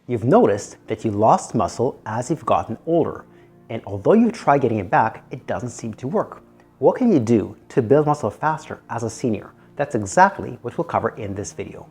You've noticed that you lost muscle as you've gotten older, and although you try getting it back, it doesn't seem to work. What can you do to build muscle faster as a senior? That's exactly what we'll cover in this video.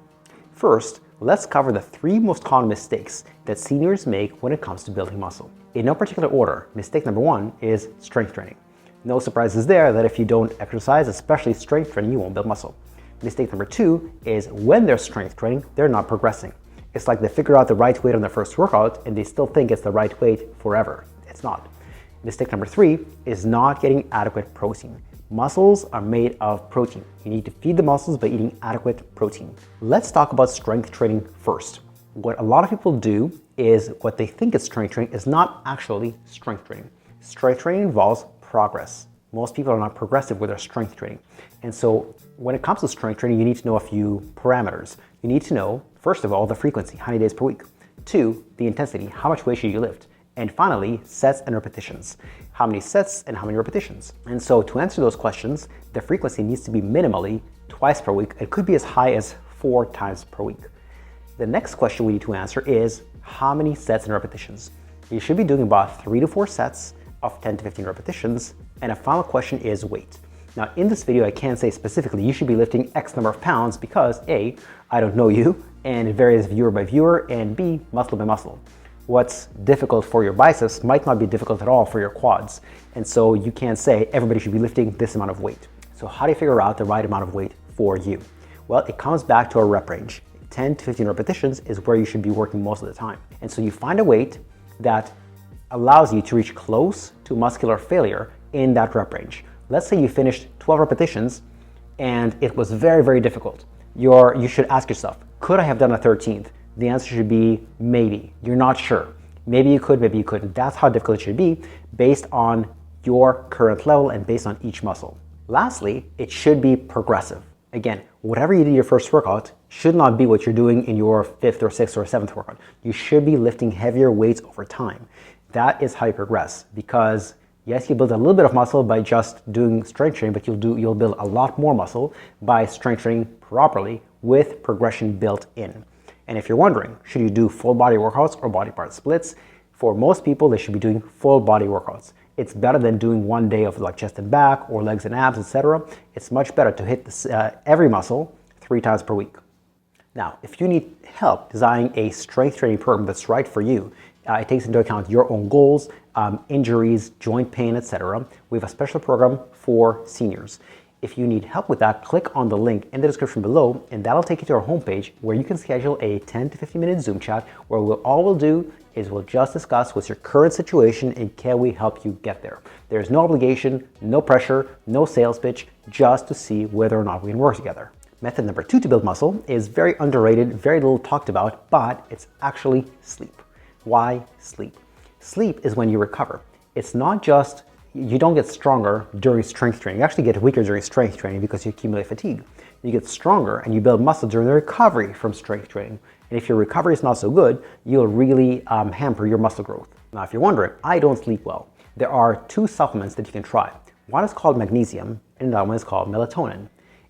First, let's cover the 3 most common mistakes that seniors make when it comes to building muscle. In no particular order, mistake number 1 is strength training. No surprises there that if you don't exercise, especially strength training, you won't build muscle. Mistake number 2 is when they're strength training, they're not progressing. It's like they figure out the right weight on their first workout and they still think it's the right weight forever. It's not. Mistake number 3 is not getting adequate protein. Muscles are made of protein. You need to feed the muscles by eating adequate protein. Let's talk about strength training first. What a lot of people do is what they think is strength training is not actually strength training. Strength training involves progress. Most people are not progressive with their strength training. And so when it comes to strength training, you need to know a few parameters. You need to know, first of all, the frequency, how many days per week. 2, the intensity, how much weight should you lift? And finally, sets and repetitions. How many sets and how many repetitions? And so to answer those questions, the frequency needs to be minimally twice per week. It could be as high as 4 times per week. The next question we need to answer is how many sets and repetitions? You should be doing about 3 to 4 sets of 10 to 15 repetitions. And a final question is weight. Now in this video, I can't say specifically you should be lifting X number of pounds because A, I don't know you, and it varies viewer by viewer, and B, muscle by muscle. What's difficult for your biceps might not be difficult at all for your quads. And so you can't say everybody should be lifting this amount of weight. So how do you figure out the right amount of weight for you? Well, it comes back to a rep range. 10 to 15 repetitions is where you should be working most of the time. And so you find a weight that allows you to reach close to muscular failure in that rep range. Let's say you finished 12 repetitions and it was very, very difficult. You should ask yourself, could I have done a 13th? The answer should be maybe. You're not sure. Maybe you could, maybe you couldn't. That's how difficult it should be based on your current level and based on each muscle. Lastly, it should be progressive. Again, whatever you do your first workout should not be what you're doing in your 5th or 6th or 7th workout. You should be lifting heavier weights over time. That is how you progress, because yes, you build a little bit of muscle by just doing strength training, but you'll build a lot more muscle by strength training properly with progression built in. And if you're wondering, should you do full body workouts or body part splits? For most people, they should be doing full body workouts. It's better than doing one day of like chest and back or legs and abs, etc. It's much better to hit this, every muscle 3 times per week. Now, if you need help designing a strength training program that's right for you, it takes into account your own goals, injuries, joint pain, etc. We have a special program for seniors. If you need help with that, click on the link in the description below, and that'll take you to our homepage where you can schedule a 10 to 15 minute Zoom chat where all we'll do is we'll just discuss what's your current situation and can we help you get there. There's no obligation, no pressure, no sales pitch, just to see whether or not we can work together. Method number 2 to build muscle is very underrated, very little talked about, but it's actually sleep. Why sleep? Sleep is when you recover. It's not just you don't get stronger during strength training. You actually get weaker during strength training because you accumulate fatigue. You get stronger and you build muscle during the recovery from strength training. And if your recovery is not so good, you'll really hamper your muscle growth. Now, if you're wondering, I don't sleep well. There are 2 supplements that you can try. One is called magnesium and another one is called melatonin.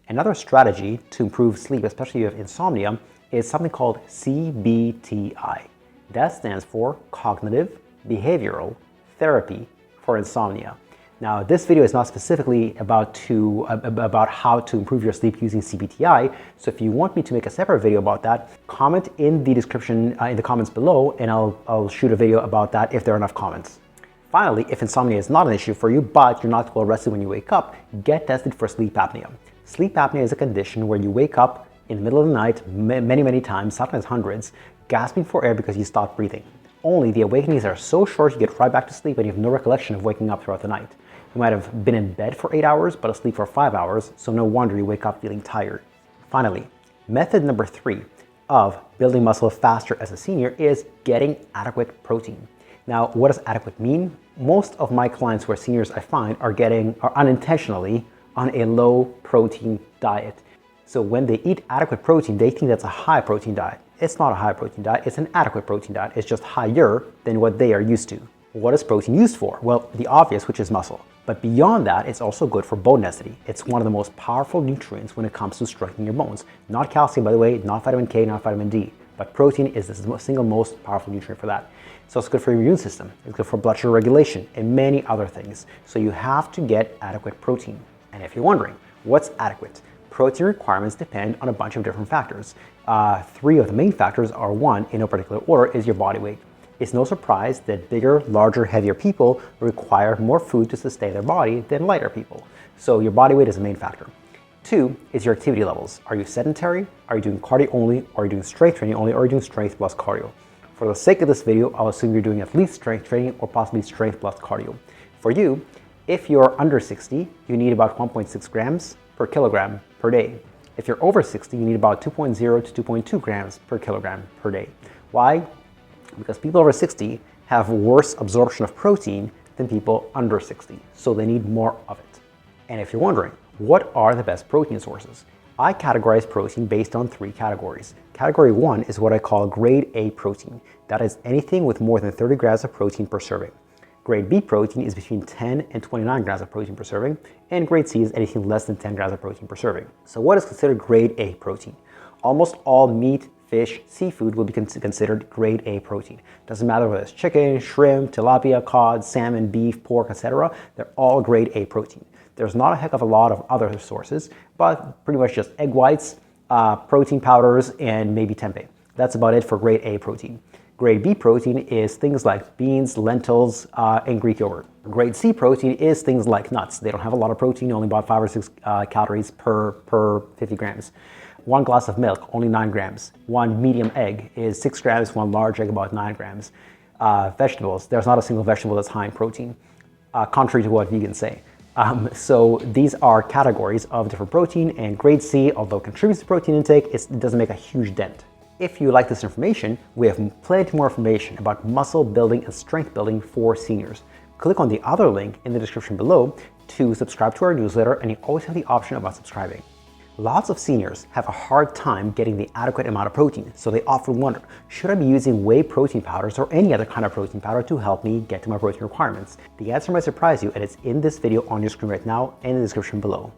Another strategy to improve sleep, especially if you have insomnia, is something called CBTI. That stands for Cognitive Behavioral Therapy for Insomnia. Now, this video is not specifically about how to improve your sleep using CBTI. So if you want me to make a separate video about that, comment in the description, in the comments below, and I'll shoot a video about that if there are enough comments. Finally, if insomnia is not an issue for you, but you're not well rested when you wake up, get tested for sleep apnea. Sleep apnea is a condition where you wake up in the middle of the night many, many times, sometimes hundreds, gasping for air because you stop breathing. Only the awakenings are so short you get right back to sleep and you have no recollection of waking up throughout the night. You might have been in bed for 8 hours but asleep for 5 hours, so no wonder you wake up feeling tired. Finally, method number 3 of building muscle faster as a senior is getting adequate protein. Now, what does adequate mean? Most of my clients who are seniors, I find, are unintentionally on a low protein diet. So when they eat adequate protein, they think that's a high protein diet. It's not a high protein diet, it's an adequate protein diet. It's just higher than what they are used to. What is protein used for? Well, the obvious, which is muscle. But beyond that, it's also good for bone density. It's one of the most powerful nutrients when it comes to strengthening your bones. Not calcium, by the way, not vitamin K, not vitamin D. but protein is the single most powerful nutrient for that. It's also good for your immune system. It's good for blood sugar regulation and many other things. So you have to get adequate protein. And if you're wondering, what's adequate? Protein requirements depend on a bunch of different factors. 3 of the main factors are, 1, in no particular order, is your body weight. It's no surprise that bigger, larger, heavier people require more food to sustain their body than lighter people. So your body weight is a main factor. 2 is your activity levels. Are you sedentary? Are you doing cardio only? Are you doing strength training only? Or are you doing strength plus cardio? For the sake of this video, I'll assume you're doing at least strength training or possibly strength plus cardio. For you, if you're under 60, you need about 1.6 grams per kilogram per day. If you're over 60, you need about 2.0 to 2.2 grams per kilogram per day. Why? Because people over 60 have worse absorption of protein than people under 60, so they need more of it. And if you're wondering, what are the best protein sources? I categorize protein based on 3 categories. Category 1 is what I call grade A protein. That is anything with more than 30 grams of protein per serving. Grade B protein is between 10 and 29 grams of protein per serving, and grade C is anything less than 10 grams of protein per serving. So what is considered grade A protein? Almost all meat, fish, seafood will be considered grade A protein. Doesn't matter whether it's chicken, shrimp, tilapia, cod, salmon, beef, pork, etc. They're all grade A protein. There's not a heck of a lot of other sources, but pretty much just egg whites, protein powders, and maybe tempeh. That's about it for grade A protein. Grade B protein is things like beans, lentils, and Greek yogurt. Grade C protein is things like nuts. They don't have a lot of protein, only about 5 or 6 calories per 50 grams. 1 glass of milk, only 9 grams. 1 medium egg is 6 grams, 1 large egg about 9 grams. Vegetables, there's not a single vegetable that's high in protein, contrary to what vegans say. So these are categories of different protein, and grade C, although it contributes to protein intake, it doesn't make a huge dent. If you like this information, we have plenty more information about muscle building and strength building for seniors. Click on the other link in the description below to subscribe to our newsletter, and you always have the option of unsubscribing. Lots of seniors have a hard time getting the adequate amount of protein, so they often wonder, should I be using whey protein powders or any other kind of protein powder to help me get to my protein requirements? The answer might surprise you, and it's in this video on your screen right now and in the description below.